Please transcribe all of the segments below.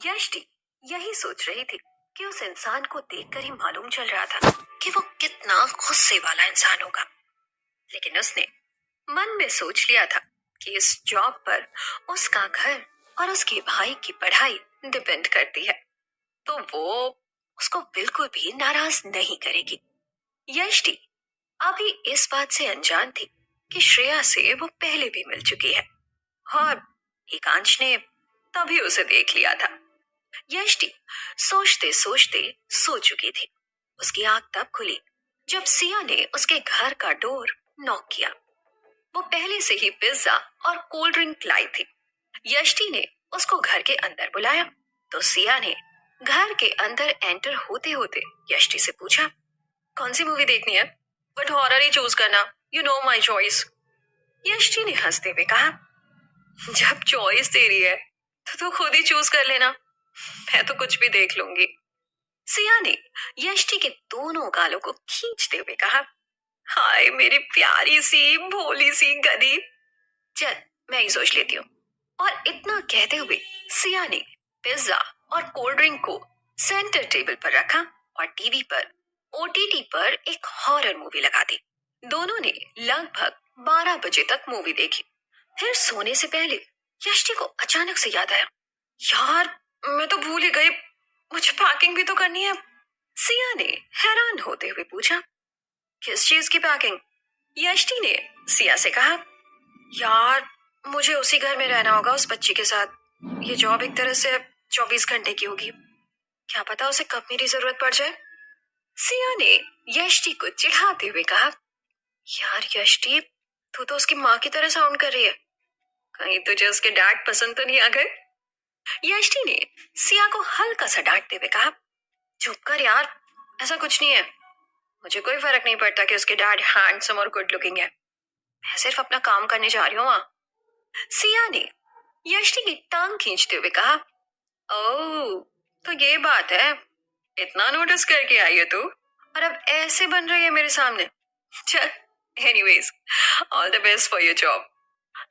यष्टि यही सोच रही थी कि उस इंसान को देखकर ही मालूम चल रहा था कि वो कितना गुस्से वाला इंसान होगा। लेकिन उसने मन में सोच लिया था कि इस जॉब पर उसका घर और उसके भाई की पढ़ाई डिपेंड करती है, तो वो उसको बिल्कुल भी नाराज नहीं करेगी। यष्टि अभी इस बात से अनजान थी कि श्रेया से वो पहले भी मिल चुकी है और एकांश ने तभी उसे देख लिया था। यष्टि सोचते सोचते सो चुकी थी। उसकी आंख तब खुली जब सिया ने उसके घर का डोर नॉक किया। वो पहले से ही पिज्जा और कोल्ड ड्रिंक लाई थी। यष्टि ने उसको घर के अंदर बुलाया तो सिया ने घर के अंदर एंटर होते होते यष्टि से पूछा, कौन सी मूवी देखनी है? बट हॉरर ही चूज करना, यू नो माई चॉइस। यष्टि ने हंसते हुए कहा, जब चॉइस तेरी है तो तू खुद ही चूज कर लेना, मैं तो कुछ भी देख लूंगी। सिया ने यष्टि के दोनों गालों को खींचते हुए कहा, हाय मेरी प्यारी सी भोली सी गधी, चल मैं ही सोच लेती हूँ। और इतना कहते हुए सिया ने पिज्जा और कोल्ड ड्रिंक को सेंटर टेबल पर रखा और टीवी पर ओटीटी पर एक हॉरर मूवी लगा दी। दोनों ने लगभग 12 बजे तक मूवी देखी। फिर सोने से पहले यष्टि को अचानक से याद आया, यार मैं तो भूल ही गई, मुझे पैकिंग भी तो करनी है। सिया ने हैरान होते हुए पूछा, किस चीज की पैकिंग? यष्टि ने सिया से कहा, यार मुझे उसी घर में रहना होगा उस बच्ची के साथ। ये जॉब एक तरह से 24 घंटे की होगी, क्या पता उसे कब मेरी जरूरत पड़ जाए। सिया ने यष्टि को चिढ़ाते हुए कहा, यार यष्टि तू तो उसकी माँ की तरह साउंड कर रही है, कहीं तुझे उसके डैड पसंद तो नहीं आ गए? यष्टि ने सिया को हल्का सा डांटते हुए कहा, चुप कर यार, ऐसा कुछ नहीं है, मुझे कोई फर्क नहीं पड़ता कि उसके डैड हैंडसम और गुड लुकिंग है, मैं सिर्फ अपना काम करने जा रही हूँ वहां। सिया ने यष्टि की टांग खींचते हुए कहा, ओह तो ये बात है, इतना नोटिस करके आई है तू और अब ऐसे बन रही है मेरे सामने। चल anyways, all the best for your job.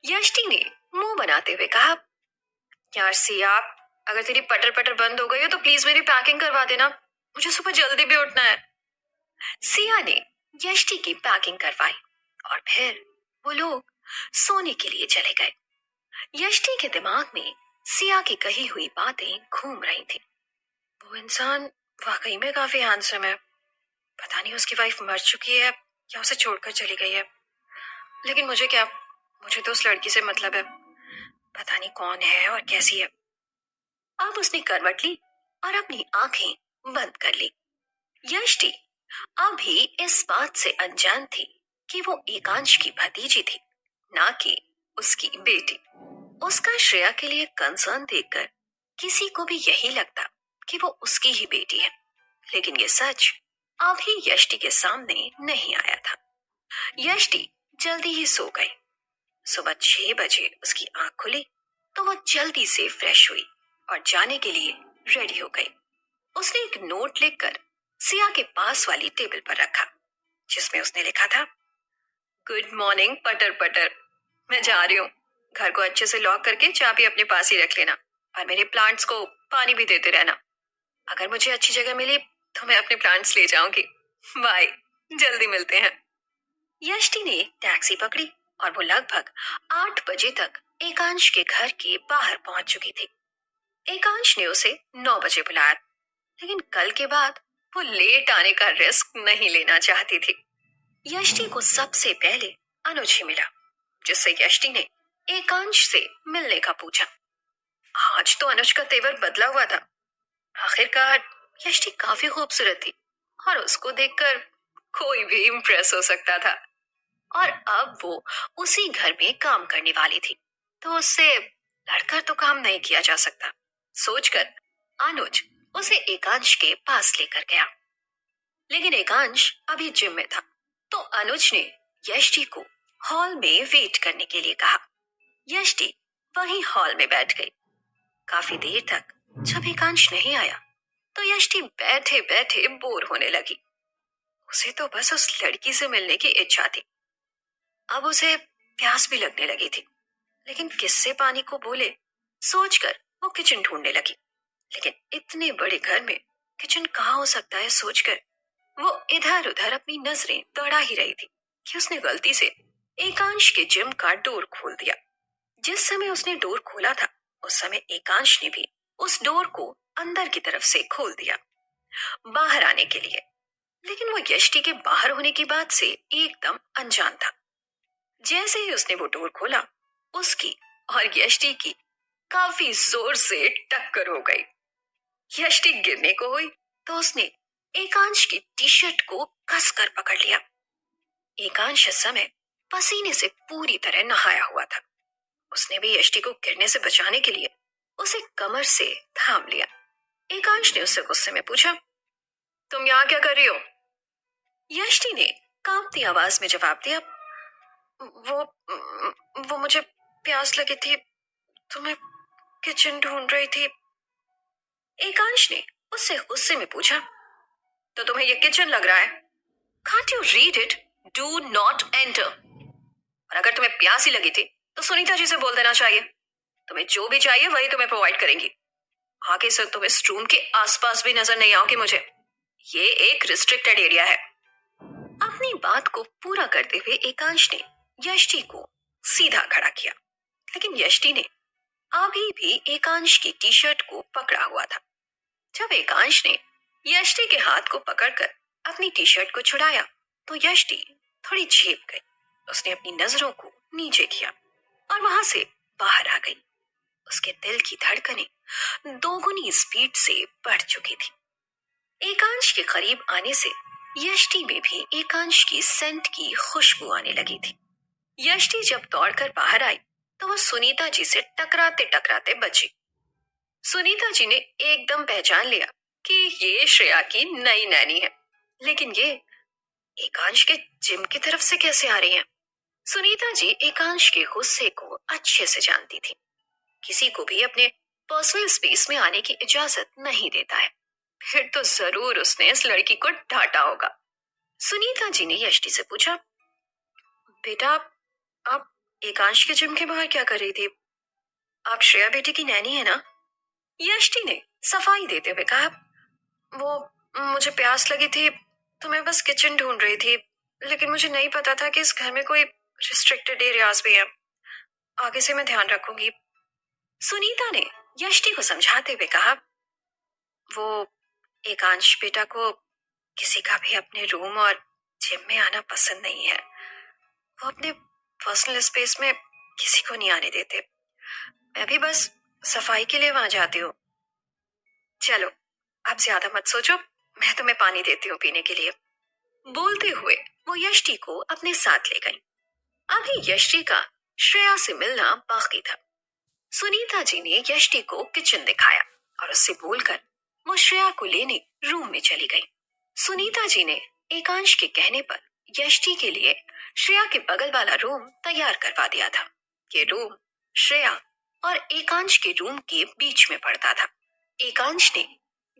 Yashti ने मुंह बनाते हुए कहा, यार सिया अगर तेरी पटर पटर बंद हो गई हो तो प्लीज मेरी पैकिंग करवा देना, मुझे सुबह जल्दी भी उठना है। सिया ने यष्टि की पैकिंग करवाई और फिर वो लोग सोने के लिए चले गए। यष्टि के दिमाग में सिया की कही हुई बातें घूम रही थी। वो इंसान वाकई में काफी हैंडसम है, पता नहीं उसकी वाइफ मर चुकी है या उसे छोड़कर चली गई है, लेकिन मुझे क्या, मुझे तो उस लड़की से मतलब है, पता नहीं कौन है और कैसी है। अब उसने करवट ली और अपनी आंखें बंद कर ली। यष्टि अभी इस बात से अनजान थी कि वो एकांश की भतीजी थी, ना कि उसकी बेटी। उसका श्रेया के लिए कंसर्न देखकर किसी को भी यही लगता कि वो उसकी ही बेटी है, लेकिन ये सच अभी यष्टि के सामने नहीं आया था। यष्टि जल्दी ही सो गई। सुबह 6 बजे उसकी आंख खुली तो वो जल्दी से फ्रेश हुई और जाने के लिए रेडी हो गई। उसने एक नोट लिखकर सिया के पास वाली टेबल पर रखा, जिसमें उसने लिखा था, गुड मॉर्निंग पटर पटर, मैं जा रही हूँ, घर को अच्छे से लॉक करके चाबी अपने पास ही रख लेना और मेरे प्लांट्स को पानी भी देते रहना। अगर मुझे अच्छी जगह मिली तो मैं अपने प्लांट्स ले जाऊंगी। बाय, जल्दी मिलते हैं। यष्टि ने टैक्सी पकड़ी और वो लगभग 8 बजे तक एकांश के घर के बाहर पहुंच चुकी थी। एकांश ने उसे 9 बजे बुलाया, लेकिन कल के बाद वो लेट आने का रिस्क नहीं लेना चाहती थी। यष्टि को सबसे पहले अनुज ही मिला, जिससे यष्टि ने एकांश से मिलने का पूछा। आज तो अनुज का तेवर बदला हुआ था। आखिरकार यष्टि काफी खूबसूरत थी और उसको देखकर कोई भी इम्प्रेस हो सकता था, और अब वो उसी घर में काम करने वाली थी, तो उससे लड़कर तो काम नहीं किया जा सकता। सोचकर अनुज उसे एकांश के पास लेकर गया, लेकिन एकांश अभी जिम में था, तो अनुज ने यष्टि को हॉल में वेट करने के लिए कहा। यष्टि वहीं हॉल में बैठ गई। काफी देर तक जब एकांश नहीं आया तो यष्टि बैठे बैठे बोर होने लगी। उसे तो बस उस लड़की से मिलने की इच्छा थी। अब उसे प्यास भी लगने लगी थी, लेकिन किससे पानी को बोले, सोचकर वो किचन ढूंढने लगी। लेकिन इतने बड़े घर में किचन कहाँ हो सकता है सोचकर वो इधर उधर अपनी नजरें दौड़ा ही रही थी कि उसने गलती से एकांश के जिम का डोर खोल दिया। जिस समय उसने डोर खोला था उस समय एकांश ने भी उस डोर को अंदर की तरफ से खोल दिया बाहर आने के लिए। लेकिन वो यष्टि के बाहर होने की बात से एकदम अनजान था। जैसे ही उसने वो डोर खोला उसकी और यष्टि की काफी जोर से टक्कर हो गई। यष्टि गिरने को हुई तो उसने एकांश की टी शर्ट को कसकर पकड़ लिया। एकांश इस समय पसीने से पूरी तरह नहाया हुआ था। उसने भी यष्टि को गिरने से बचाने के लिए उसे कमर से थाम लिया। एकांश ने उससे गुस्से में पूछा, तुम यहाँ क्या कर रही हो? यष्टि ने कांपती आवाज में जवाब दिया, वो मुझे प्यास लगी थी तो मैं किचन ढूंढ रही थी। एकांश ने उससे गुस्से में पूछा, तो तुम्हें ये किचन लग रहा है? Can't you read it? Do not enter. और अगर तुम्हें प्यास ही लगी थी तो सुनीता जी से बोल देना चाहिए। तुम्हें जो भी चाहिए वही तुम्हें प्रोवाइड करेंगी। आगे से तुम इस रूम के आसपास भी नजर नहीं आओगे मुझे। ये एक रिस्ट्रिक्टेड एरिया है। अपनी बात को पूरा करते हुए एकांश ने यष्टि को सीधा खड़ा किया। लेकिन यष्टि ने अभी भी एकांश की टी शर्ट को पकड़ा हुआ था। जब एकांश ने यष्टि के हाथ को पकड़कर अपनी टी शर्ट को छुड़ाया तो यष्टि थोड़ी झेप गई। उसने अपनी नजरों को नीचे किया और वहां से बाहर आ गई। उसके दिल की धड़कनें दोगुनी स्पीड से बढ़ चुकी थी। एकांश के करीब आने से यष्टि में भी एकांश की सेंट की खुशबू आने लगी थी। यष्टि जब दौड़कर बाहर आई तो वह सुनीता जी से टकराते टकराते बची। सुनीता जी ने एकदम पहचान लिया कि ये श्रेया की नई नैनी है। लेकिन ये एकांश के जिम की तरफ से कैसे आ रही है? सुनीता जी एकांश के गुस्से को अच्छे से जानती थी। किसी को भी अपने पर्सनल स्पेस में आने की इजाजत नहीं देता है। फिर तो जरूर उसने इस लड़की को डांटा होगा। सुनीता जी ने यष्टि से पूछा, बेटा आप एकांश के जिम के बाहर क्या कर रही थी? आप श्रेया बेटी की नैनी है ना? यष्टि ने सफाई देते हुए कहा, वो मुझे प्यास लगी थी तो मैं बस किचन ढूंढ रही थी। लेकिन मुझे नहीं पता था कि इस घर में कोई रिस्ट्रिक्टेड एरियाज भी है। आगे से मैं ध्यान रखूंगी। सुनीता ने यष्टि को समझाते हुए कहा, वो एकांश बेटा को किसी का भी अपने रूम और जिम में आना पसंद नहीं है। वो अपने पर्सनल स्पेस में किसी को नहीं आने देते। मैं भी बस सफाई के लिए वहां जाती हूँ। चलो अब ज्यादा मत सोचो, मैं तुम्हें पानी देती हूँ पीने के लिए। बोलते हुए वो यष्टि को अपने साथ ले गई। अभी यष्टि का श्रेया से मिलना बाकी था। सुनीता जी ने यष्टि को किचन दिखाया और उससे बोलकर वो श्रेया को लेने रूम में चली गई। सुनीता जी ने एकांश के कहने पर यष्टि के लिए श्रेया के बगल वाला रूम तैयार करवा दिया था। ये रूम श्रेया और एकांश के रूम के बीच में पड़ता था। एकांश ने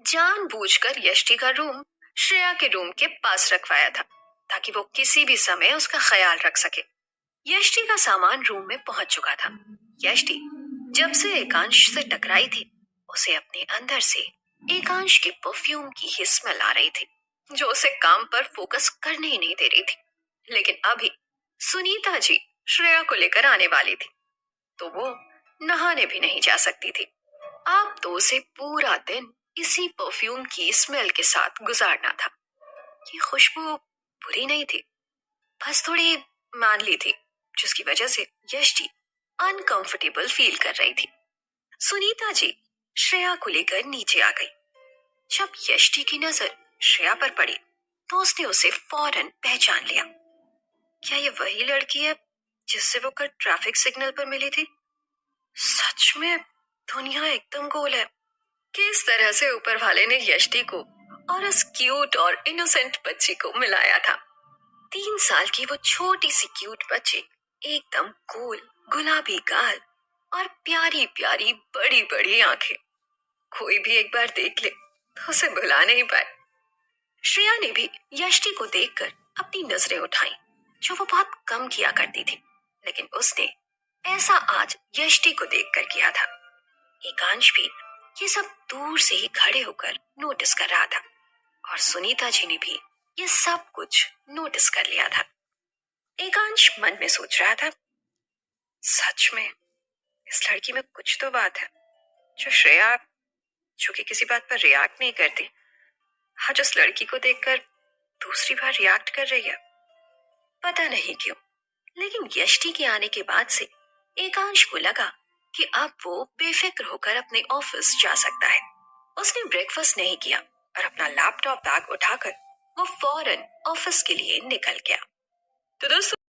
जानबूझकर यष्टि का रूम श्रेया के रूम के पास रखवाया था ताकि वो किसी भी समय उसका ख्याल रख सके। यष्टि का सामान रूम में पहुंच चुका था। यष्टि जब से एकांश से टकराई थी उसे अपने अंदर से एकांश के परफ्यूम की ही स्मेल आ रही थी जो उसे काम पर फोकस करने ही नहीं दे रही थी। लेकिन अभी सुनीता जी श्रेया को लेकर आने वाली थी तो वो नहाने भी नहीं जा सकती थी। अब तो उसे पूरा दिन इसी परफ्यूम की स्मेल के साथ गुजारना था। ये खुशबू बुरी नहीं थी, बस थोड़ी मैनली थी जिसकी वजह से यष्टि अनकंफर्टेबल फील कर रही थी। सुनीता जी श्रेया को लेकर नीचे आ गई। जब यष्टि की नजर श्रेया पर पड़ी तो उसने उसे फौरन पहचान लिया। क्या ये वही लड़की है जिससे वो कल ट्रैफिक सिग्नल पर मिली थी? सच में दुनिया एकदम गोल है। किस तरह से ऊपर वाले ने यष्टि को और उस क्यूट और इनोसेंट बच्ची को मिलाया था। 3 साल की वो छोटी सी क्यूट बच्ची, एकदम गोल गुलाबी गाल और प्यारी प्यारी बड़ी बड़ी आंखें। कोई भी एक बार देख ले तो उसे भुला नहीं पाए। श्रेया ने भी यष्टि को देखकर अपनी नजरें उठाई जो वो बहुत कम किया करती थी। लेकिन उसने ऐसा आज यष्टि को देखकर किया था। एकांश भी ये सब दूर से ही खड़े होकर नोटिस कर रहा था और सुनीता जी ने भी ये सब कुछ नोटिस कर लिया था। एकांश मन में सोच रहा था, सच में इस लड़की में कुछ तो बात है। जो श्रेया, जो कि किसी बात पर रिएक्ट नहीं करती, आज उस लड़की को देखकर दूसरी बार रिएक्ट कर रही है। पता नहीं क्यों, लेकिन यष्टि के आने के बाद से एकांश को लगा कि अब वो बेफिक्र होकर अपने ऑफिस जा सकता है। उसने ब्रेकफास्ट नहीं किया और अपना लैपटॉप बैग उठाकर वो फौरन ऑफिस के लिए निकल गया। तो दोस्तों,